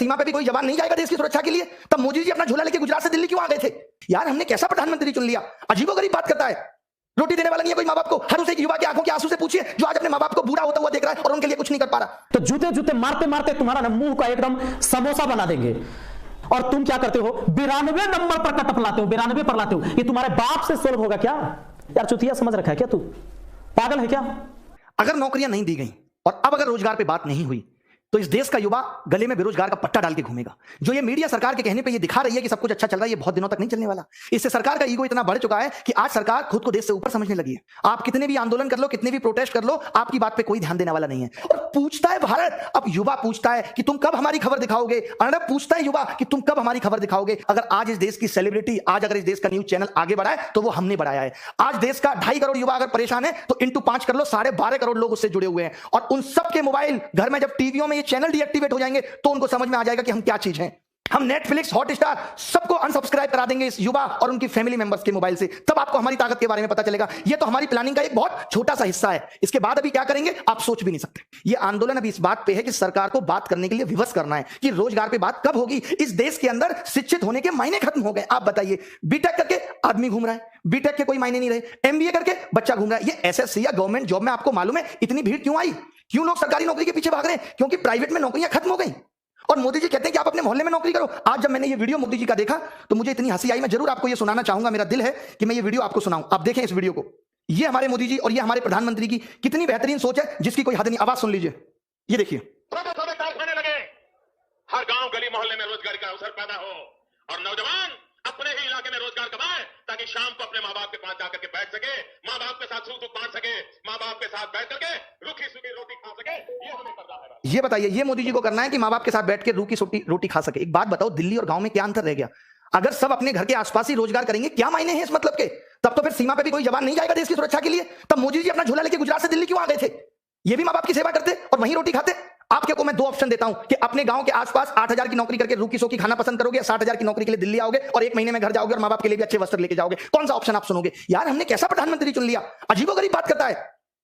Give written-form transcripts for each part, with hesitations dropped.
सीमा पे भी कोई जवान नहीं जाएगा देश की सुरक्षा के लिए? तब मोदी जी अपना झोला लेके गुजरात से दिल्ली क्यों आ गए थे? यार हमने कैसा प्रधानमंत्री चुन लिया? अजीबोगरीब बात करता है। रोटी देने वाला नहीं है कोई माँ बाप को। हर उस एक युवा के आंखों के आंसू से पूछिए जो आज अपने माँ बाप को बूढ़ा होता हुआ देख रहा है और उनके लिए कुछ नहीं कर पा रहा। तो जूते जूते मारते मारते तुम्हारा मुंह का एकदम समोसा बना देंगे। और तुम क्या करते हो? 92 नंबर पर कटप लाते हो, 92 पर लाते हो। ये तुम्हारे बाप से सोल्व होगा क्या? यार चुतिया समझ रखा है क्या? तू पागल है क्या? अगर नौकरियां नहीं दी गई और अब अगर रोजगार पे बात नहीं हुई तो इस देश का युवा गले में बेरोजगार का पट्टा डाल के घूमेगा। जो ये मीडिया सरकार के कहने पे ये दिखा रही है कि सब कुछ अच्छा चल रहा है, ये बहुत दिनों तक नहीं चलने वाला। इससे सरकार का ईगो इतना बढ़ चुका है कि आज सरकार खुद को देश से ऊपर समझने लगी है। आप कितने भी आंदोलन कर लो, कितने भी प्रोटेस्ट कर लो, आपकी बात पे कोई ध्यान देने वाला नहीं है। और पूछता है भारत, अब युवा पूछता है कि तुम कब हमारी खबर दिखाओगे? अर्नब पूछता है युवा कि तुम कब हमारी खबर दिखाओगे? अगर आज इस देश की सेलिब्रिटी, आज अगर इस देश का न्यूज चैनल आगे बढ़ा है तो वो हमने बढ़ाया है। आज देश का 2.5 करोड़ युवा अगर परेशान है तो इंटू 5 कर लो, 12.5 करोड़ लोग उससे जुड़े हुए हैं। और उन सबके मोबाइल घर में जब टीवियों में ये चैनल डीएक्टिवेट हो जाएंगे तो उनको समझ में आ जाएगा कि हम क्या चीज हैं। हम नेटफ्लिक्स, हॉटस्टार सबको अनसब्सक्राइब करा देंगे इस युवा और उनकी फैमिली मेंबर्स के मोबाइल से। तब आपको हमारी ताकत के बारे में पता चलेगा। ये तो हमारी प्लानिंग का एक बहुत छोटा सा हिस्सा है। इसके बाद अभी क्या करेंगे आप सोच भी नहीं सकते। ये आंदोलन अभी इस बात पे है कि सरकार को बात करने के लिए विवश करना है कि रोजगार पे बात कब होगी। इस देश के अंदर शिक्षित होने के मायने खत्म हो गए। आप बताइए, बीटेक करके आदमी घूम रहा है, बीटेक के कोई मायने नहीं रहे, एमबीए करके बच्चा घूम रहा है। ये एसएससी या गवर्नमेंट जॉब में आपको मालूम है इतनी भीड़ क्यों आई? क्यों लोग सरकारी नौकरी के पीछे भाग रहे हैं? क्योंकि प्राइवेट में नौकरियां खत्म हो गई और मोदी जी कहते हैं कि आप अपने मोहल्ले में नौकरी करो। आज जब मैंने ये वीडियो मोदी जी का देखा तो मुझे इतनी हंसी आई। मैं जरूर आपको ये सुनाना चाहूंगा। मेरा दिल है कि मैं ये वीडियो आपको सुनाऊं। आप देखें इस वीडियो को। ये हमारे मोदी जी और ये हमारे प्रधानमंत्री की कितनी बेहतरीन सोच है जिसकी कोई हद नहीं। आवाज सुन लीजिए, ये देखिए। छोटे-छोटे कारखाने लगे, हर गांव गली मोहल्ले में रोजगार का अवसर पैदा हो और नौजवान अपने ही इलाके में रोजगार कमाए ताकि शाम को अपने माँ बाप के पास जाकर के बैठ सके, माँ बाप के साथ सुख दुख बांट सके, माँ बाप के साथ बैठ करके रूखी सूखी रोटी खा सके। ये हमें करना है। ये बताइए, ये मोदी जी को करना है कि माँ बाप के साथ बैठ के रूखी सूखी रोटी खा सके। एक बात बताओ, दिल्ली और गांव में क्या अंतर रह गया? अगर सब अपने घर के आसपास ही रोजगार करेंगे, क्या मायने हैं इस मतलब के? तब तो फिर सीमा पे भी कोई जवान नहीं जाएगा देश की सुरक्षा के लिए। तब मोदी जी अपना झोला लेके गुजरात से दिल्ली क्यों आ गए थे? ये भी माँ बाप की सेवा करते और वहीं रोटी खाते। आपके को मैं 2 ऑप्शन देता हूं कि अपने गांव के आसपास 8,000 की नौकरी करके रूखी सूखी खाना पसंद करोगे, 60,000 की नौकरी के लिए दिल्ली आओगे और 1 महीने में घर जाओगे और माँ बाप के लिए भी अच्छे वस्त्र लेके जाओगे। कौन सा ऑप्शन आप सुनोगे? यार हमने कैसा प्रधानमंत्री चुन लिया? अजीबोगरीब बात करता है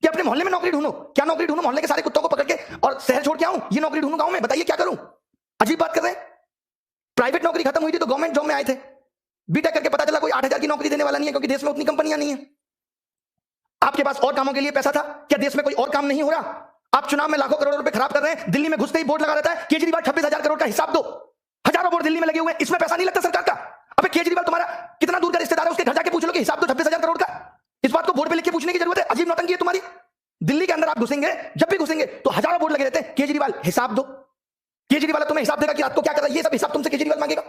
कि अपने मोहल्ले में नौकरी ढूंढो। क्या नौकरी ढूंढो? मोहल्ले के सारे कुत्तों को पकड़ के और शहर छोड़ के आऊं? ये नौकरी ढूंढूं गांव में? बताइए क्या करूं? अजीब बात कर रहे हैं। प्राइवेट नौकरी खत्म हुई थी तो गवर्नमेंट जॉब में आए थे। बीटेक करके पता चला कोई 8,000 की नौकरी देने वाला नहीं है क्योंकि देश में उतनी कंपनियां नहीं है। आपके पास और कामों के लिए पैसा था। क्या देश में कोई और काम नहीं हो रहा? आप चुनाव में लाखों करोड़ रुपए खराब कर रहे हैं। दिल्ली में घुसते ही बोर्ड लगा रहता है केजरीवाल 26,000 करोड़ का हिसाब दो। हजारों बोर्ड दिल्ली में लगे हुए हैं, इसमें पैसा नहीं लगता सरकार का। अबे केजरीवाल तुम्हारा कितना दूर का रिश्तेदार है, उसके घर जाके पूछ लो कि हिसाब दो 26,000 करोड़ का। इस बात को बोर्ड पे लिख के पूछने की जरूरत है? अजीब नौटंकी है तुम्हारी। दिल्ली के अंदर आप घुसेंगे, जब भी घुसेंगे तो हजारों बोर्ड लगे रहते हैं केजरीवाल हिसाब दो। केजरीवाल तुम्हें हिसाब देगा कि रात को क्या कर रहा है, ये सब हिसाब तुमसे केजरीवाल मांगेगा।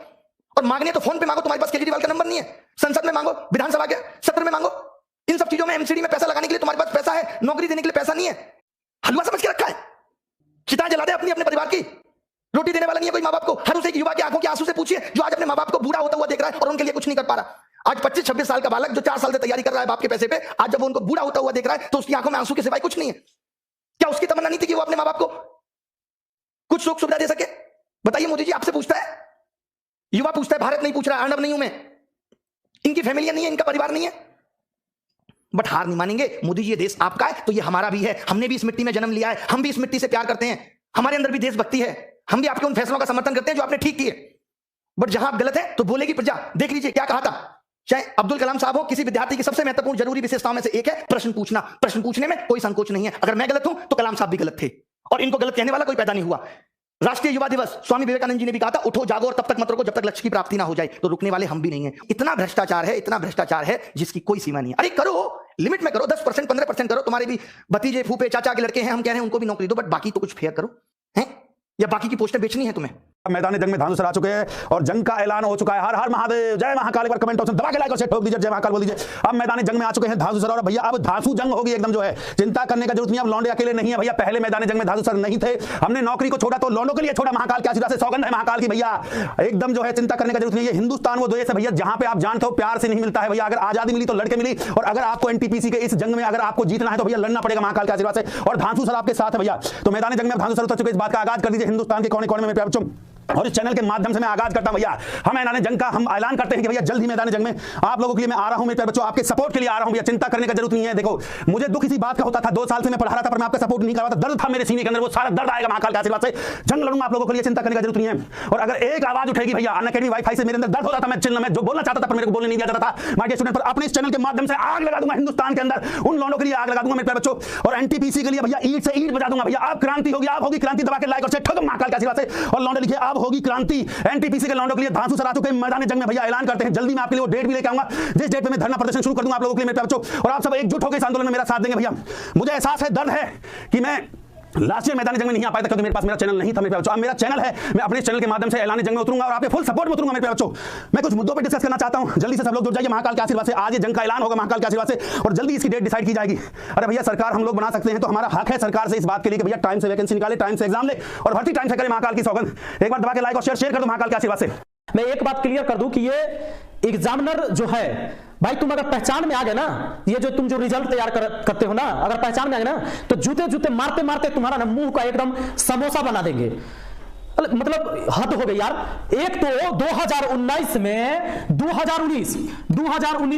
और मांगने तो फोन पे मांगो, तुम्हारे पास केजरीवाल का नंबर नहीं है। संसद में मांगो, विधानसभा के सत्र में मांगो। इन सब चीजों में एमसीडी में पैसा लगाने के लिए तुम्हारे पास पैसा है, नौकरी देने के लिए पैसा नहीं है। हलवा समझ के रखा है। चिताएं जला दे अपनी अपने परिवार की। रोटी देने वाला नहीं है कोई माँ बाप को। हर उस एक युवा के आंखों के आंसू से पूछिए जो आज अपने माँ बाप को बूढ़ा होता हुआ देख रहा है और उनके लिए कुछ नहीं कर पा रहा। आज 25-26 साल का बालक जो 4 साल से तैयारी कर रहा है बाप के पैसे पे, आज जब वो उनको बूढ़ा होता हुआ देख रहा है तो उसकी आंखों में आंसू के सिवाय कुछ नहीं है। क्या उसकी तमन्ना नहीं थी कि वो अपने माँ बाप को कुछ सुख सुविधा दे सके? बताइए, मोदी जी आपसे पूछता है, युवा पूछता है, भारत नहीं पूछ रहा। अर्नब नहीं हूं मैं, इनकी फैमिलियां नहीं है, इनका परिवार नहीं है। बट हार नहीं मानेंगे। मोदी जी ये देश आपका है तो ये हमारा भी है। हमने भी इस मिट्टी में जन्म लिया है, हम भी इस मिट्टी से प्यार करते हैं, हमारे अंदर भी देशभक्ति है। हम भी आपके उन फैसलों का समर्थन करते हैं जो आपने ठीक किए। बट जहां आप गलत है तो बोलेगी प्रजा। देख लीजिए क्या कहा था, चाहे अब्दुल कलाम साहब हो, किसी विद्यार्थी की सबसे महत्वपूर्ण जरूरी विशेषताओं में से एक है प्रश्न पूछना। प्रश्न पूछने में कोई संकोच नहीं है। अगर मैं गलत हूं तो कलाम साहब भी गलत थे और इनको गलत कहने वाला कोई पैदा नहीं हुआ। राष्ट्रीय युवा दिवस, स्वामी विवेकानंद जी ने भी कहा था, उठो जागो और तब तक मत रुको जब तक लक्ष्य की प्राप्ति ना हो जाए। तो रुकने वाले हम भी नहीं है। इतना भ्रष्टाचार है, इतना भ्रष्टाचार है जिसकी कोई सीमा नहीं है। अरे करो, लिमिट में करो, 10%, 15% करो। तुम्हारे भी भतीजे, फूफे, चाचा के लड़के हैं, हम कह रहे हैं उनको भी नौकरी दो, बट बाकी तो कुछ फेयर करो। हैं या बाकी की पोस्टर बेचनी है तुम्हें? मैदान जंग में धांधू आ चुके हैं और जंग का ऐलान हो चुका है। हर हर महादेव, जय महाकाल। एक बार कमेंट ऑप्शन दबा के लाइक और शेयर ठोक दीजिए, जय महाकाल बोल दीजिए। अब मैदान जंग में आ चुके हैं धांसू सर और भैया अब धांसू जंग होगी एकदम। जो है चिंता करने का जरूरत नहीं। अब लौंडे अकेले नहीं है भैया। पहले मैदान जंग में धांसू सर नहीं थे, हमने नौकरी को छोड़ा तो लौंडों के लिए छोड़ा। महाकाल के आशीर्वाद से सौगंध है महाकाल की भैया, एकदम जो है चिंता करने का जरूरत नहीं है। हिंदुस्तान वो देश है भैया जहां पे आप जानते हो प्यार से नहीं मिलता है भैया। अगर आजादी मिली तो लड़के मिली और अगर आपको एनटीपीसी के इस जंग में अगर आपको जीतना है तो भैया लड़ना पड़ेगा महाकाल के आशीर्वाद से। और धांसू सर आपके साथ है भैया। तो मैदान जंग में धांसू सर उतर चुके, इस बात का आगाज कर दीजिए। हिंदुस्तान के कोने कोने में प्यार और इस चैनल के माध्यम से मैं आगाज करता हूं भैया, हम मैदान जंग का हम ऐलान करते हैं कि भैया जल्द ही मैदान जंग में आप लोगों के लिए मैं आ रहा हूं। मेरे प्यारे बच्चों, आपके सपोर्ट के लिए आ रहा हूं भैया, चिंता करने का जरूरत नहीं है। देखो मुझे दुख इसी बात का होता था, 2 साल से मैं पढ़ा रहा था पर मैं आपका सपोर्ट नहीं कर रहा था, दर्द था मेरे सीने के अंदर, वो सारा दर्द आएगा महाकाल के आशीर्वाद से, जंग लड़ूंगा आप लोगों के लिए, चिंता करने का जरूरत नहीं है। और अगर एक आवाज उठेगी भैया अनअकैडमी वाईफाई से, मेरे अंदर दर्द होता था, मैं जो बोलना चाहता था पर मेरे को बोलने नहीं दिया जाता था, माय डियर स्टूडेंट, पर अपने इस चैनल के माध्यम से आग लगा दूंगा हिंदुस्तान के अंदर, उन लौंडों के लिए आग लगा दूंगा मेरे प्यारे बच्चों। और एनटीपीसी के लिए भैया ईंट से ईंट बजा दूंगा भैया, अब क्रांति होगी, अब होगी क्रांति, दबा के लाइक और शेयर ठोक महाकाल के आशीर्वाद से। और लौंडे लिखिए अब होगी क्रांति, एनटीपीसी के लौंडों के लिए धांसू सर आ चुके हैं मैदान जंग में भैया, ऐलान करते हैं जल्दी मैं आपके लिए वो डेट भी लेकर आऊंगा, जिस डेट पे मैं धरना प्रदर्शन शुरू कर दूंगा आप लोगों के लिए मेरे प्यारे बच्चों। और आप सब एकजुट होकर इस आंदोलन में मेरा साथ देंगे भैया। मुझे एहसास है, दर्द है कि मैं लास्ट ईयर मैदान जंग में नहीं आ पाया था क्योंकि मेरे पास मेरा चैनल नहीं था मेरे प्यारे बच्चों। अब मेरा चैनल है, मैं अपने चैनल के माध्यम से ऐलान जंग में उतरूंगा और आपके फुल सपोर्ट में उतरूंगा मेरे प्यारे बच्चों। मैं कुछ मुद्दों पे डिस्कस करना चाहता हूं, जल्दी से सब लोग जुड़ जाइए महाकाल के आशीर्वाद से। आज ये जंग का ऐलान होगा महाकाल के आशीर्वाद से और जल्दी इसकी डेट डिसाइड की जाएगी। अरे भैया सरकार हम लोग बना सकते हैं तो हमारा हक है सरकार से इस बात के लिए कि भैया टाइम से वैकेंसी निकाले, टाइम से एग्जाम ले और भर्ती टाइम से करें महाकाल की सौगंध। एक बार दबा के लाइक और शेयर कर दो महाकाल के आशीर्वाद से। मैं एक बात क्लियर कर दूं कि ये एग्जामिनर जो है भाई, तुम अगर पहचान में आ गए ना, ये जो तुम जो रिजल्ट तैयार करते हो ना, अगर पहचान में आ गए ना तो जूते जूते मारते मारते तुम्हारा ना मुंह का एकदम समोसा बना देंगे। मतलब हद हो गई यार। एक तो 2019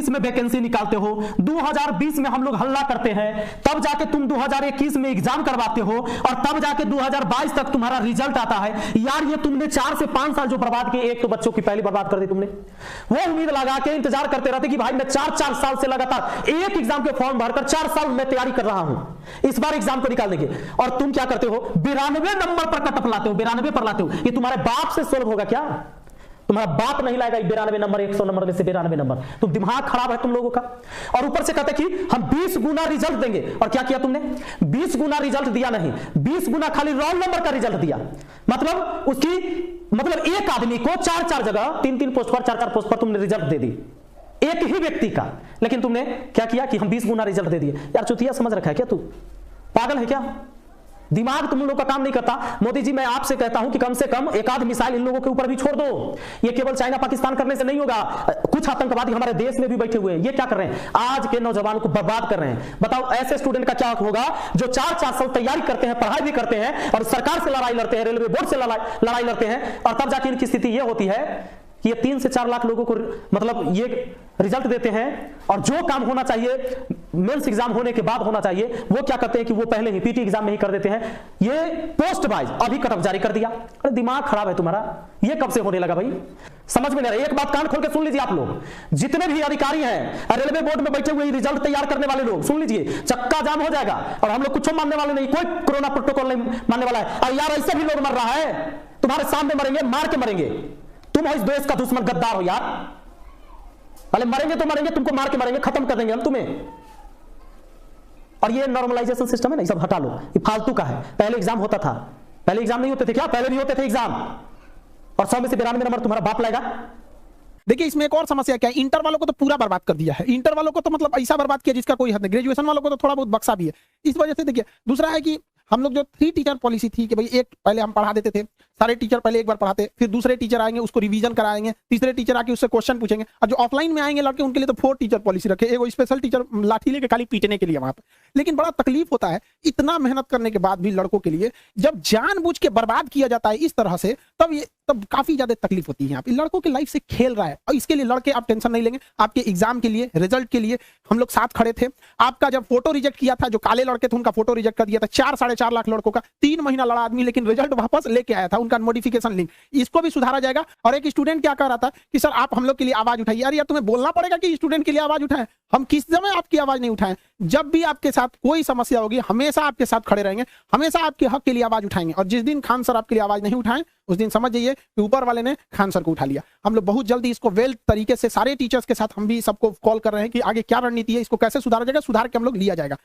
में वैकेंसी निकालते हो, 2020 में हम लोग हल्ला करते हैं, तब जाके तुम 2021 में एग्जाम करवाते हो और तब जाके 2022 तक तुम्हारा रिजल्ट आता है। यार ये तुमने 4 से 5 साल जो बर्बाद किए, एक तो बच्चों की पहली बर्बाद कर दी तुमने। वो उम्मीद लगा के इंतजार करते रहते कि भाई मैं 4 साल से लगातार एक एग्जाम के फॉर्म भरकर 4 साल में तैयारी कर रहा हूं, इस बार एग्जाम को निकाल देंगे। और तुम क्या करते हो, 92 नंबर पर कटअप लाते हो, 92 पर लाते हो। ये तुम्हारे बाप से सोल्व होगा क्या? तुम्हारा बाप नहीं लाएगा 92 नंबर, 100 नंबर में से 92 नंबर। तुम दिमाग खराब है तुम लोगों का। और ऊपर से कहते कि हम 20 गुना रिजल्ट देंगे, और क्या किया तुमने? 20 गुना रिजल्ट दिया नहीं, 20 गुना खाली रोल नंबर का रिजल्ट दिया। मतलब उसकी एक आदमी को 4 जगह 3 पोस्ट पर 4 पोस्ट पर तुमने रिजल्ट दे दी, एक ही व्यक्ति का। लेकिन तुमने क्या किया कि हम 20 गुना रिजल्ट दे दिए। यार चुतिया समझ रखा है क्या? तू पागल है क्या? दिमाग तुम लोगों का काम नहीं करता। मोदी जी मैं आपसे कहता हूं कि कम से कम एक आध मिसाइल इन लोगों के ऊपर भी छोड़ दो। ये केवल चाइना पाकिस्तान करने से नहीं होगा, कुछ आतंकवादी हमारे देश में भी बैठे हुए हैं। ये क्या कर रहे हैं? आज के नौजवानों को बर्बाद कर रहे हैं। बताओ ऐसे स्टूडेंट का क्या होगा जो 4 साल तैयारी करते हैं, पढ़ाई भी करते हैं और सरकार से लड़ाई लड़ते हैं, रेलवे बोर्ड से लड़ाई लड़ते हैं, और तब जाके इनकी स्थिति ये होती है कि ये 3 से 4 लाख लोगों को ये रिजल्ट देते हैं, और जो काम होना चाहिए मेंस एग्जाम होने के बाद होना चाहिए वो क्या करते हैं कि वो पहले ही पीटी एग्जाम में ही कर देते हैं। ये पोस्ट वाइज अभी कटअप जारी कर दिया। अरे दिमाग खराब है तुम्हारा। ये कब से होने लगा भाई? समझ में नहीं रहा। एक बात कान खोल के सुन लीजिए आप लोग, जितने भी अधिकारी हैं रेलवे बोर्ड में बैठे हुए रिजल्ट तैयार करने वाले लोग, सुन लीजिए, चक्का जाम हो जाएगा और हम लोग कुछ मानने वाले नहीं, कोई कोरोना प्रोटोकॉल नहीं मानने वाला है। और यार ऐसे भी लोग मर रहा है, तुम्हारे सामने मरेंगे, मार के मरेंगे। तुम हो इस देश का दुश्मन, गद्दार हो यार। अरे मरेंगे तो मरेंगे, तुमको मार के मरेंगे, खत्म कर देंगे हम तुम्हें। और ये नॉर्मलाइजेशन सिस्टम है ना, ये सब हटा लो, ये फालतू का है। पहले एग्जाम होता था, पहले एग्जाम नहीं होते थे क्या? पहले भी होते थे एग्जाम, और 100 में से 92 नंबर तुम्हारा बाप लाएगा। देखिए इसमें एक और समस्या क्या है, इंटर वालों को तो पूरा बर्बाद कर दिया है। इंटर वालों को तो मतलब ऐसा बर्बाद किया जिसका कोई हद नहीं। ग्रेजुएशन वालों को तो थोड़ा बहुत बक्सा भी है। इस वजह से देखिए, दूसरा है कि हम लोग जो 3 टीचर पॉलिसी थी कि भाई एक पहले हम पढ़ा देते थे, सारे टीचर पहले एक बार पढ़ाते, फिर दूसरे टीचर आएंगे उसको रिवीजन कराएंगे, तीसरे टीचर आके उससे क्वेश्चन पूछेंगे। और जो ऑफलाइन में आएंगे लड़के उनके लिए तो 4 टीचर पॉलिसी रखे, एक स्पेशल टीचर लाठी लेके खाली पीटने के लिए वहां पे। लेकिन बड़ा तकलीफ होता है, इतना मेहनत करने के बाद भी लड़कों के लिए जब जानबूझ के बर्बाद किया जाता है इस तरह से, तब काफी ज्यादा तकलीफ होती है। यहाँ पे लड़कों की लाइफ से खेल रहा है, और इसके लिए लड़के आप टेंशन नहीं लेंगे। आपके एग्जाम के लिए, रिजल्ट के लिए हम लोग साथ खड़े थे। आपका जब फोटो रिजेक्ट किया था, जो काले लड़के थे उनका फोटो रिजेक्ट कर दिया था, 4-4.5 लाख लड़कों का, 3 महीना लड़ा आदमी, लेकिन रिजल्ट वापस लेके आया था, उनका मॉडिफिकेशन लिंक। इसको भी सुधारा जाएगा। और एक स्टूडेंट क्या कह रहा था कि सर आप हम लोग के लिए आवाज उठाइए। यार तुम्हें बोलना पड़ेगा कि स्टूडेंट के लिए आवाज उठाएं। हम किस समय आपकी आवाज नहीं उठाएं? जब भी आपके साथ कोई समस्या होगी हमेशा आपके साथ खड़े रहेंगे, हमेशा आपके हक के लिए आवाज उठाएंगे। और जिस दिन खान सर आपके लिए आवाज नहीं उठाएं, उस दिन समझ जाइए कि ऊपर वाले ने खान सर को उठा लिया। हम लोग बहुत जल्दी इसको वेल तरीके से सारे टीचर्स के साथ हम भी सबको कॉल कर रहे हैं कि आगे क्या रणनीति है, इसको कैसे सुधारा जाएगा, सुधार के हम लोग लिया जाएगा।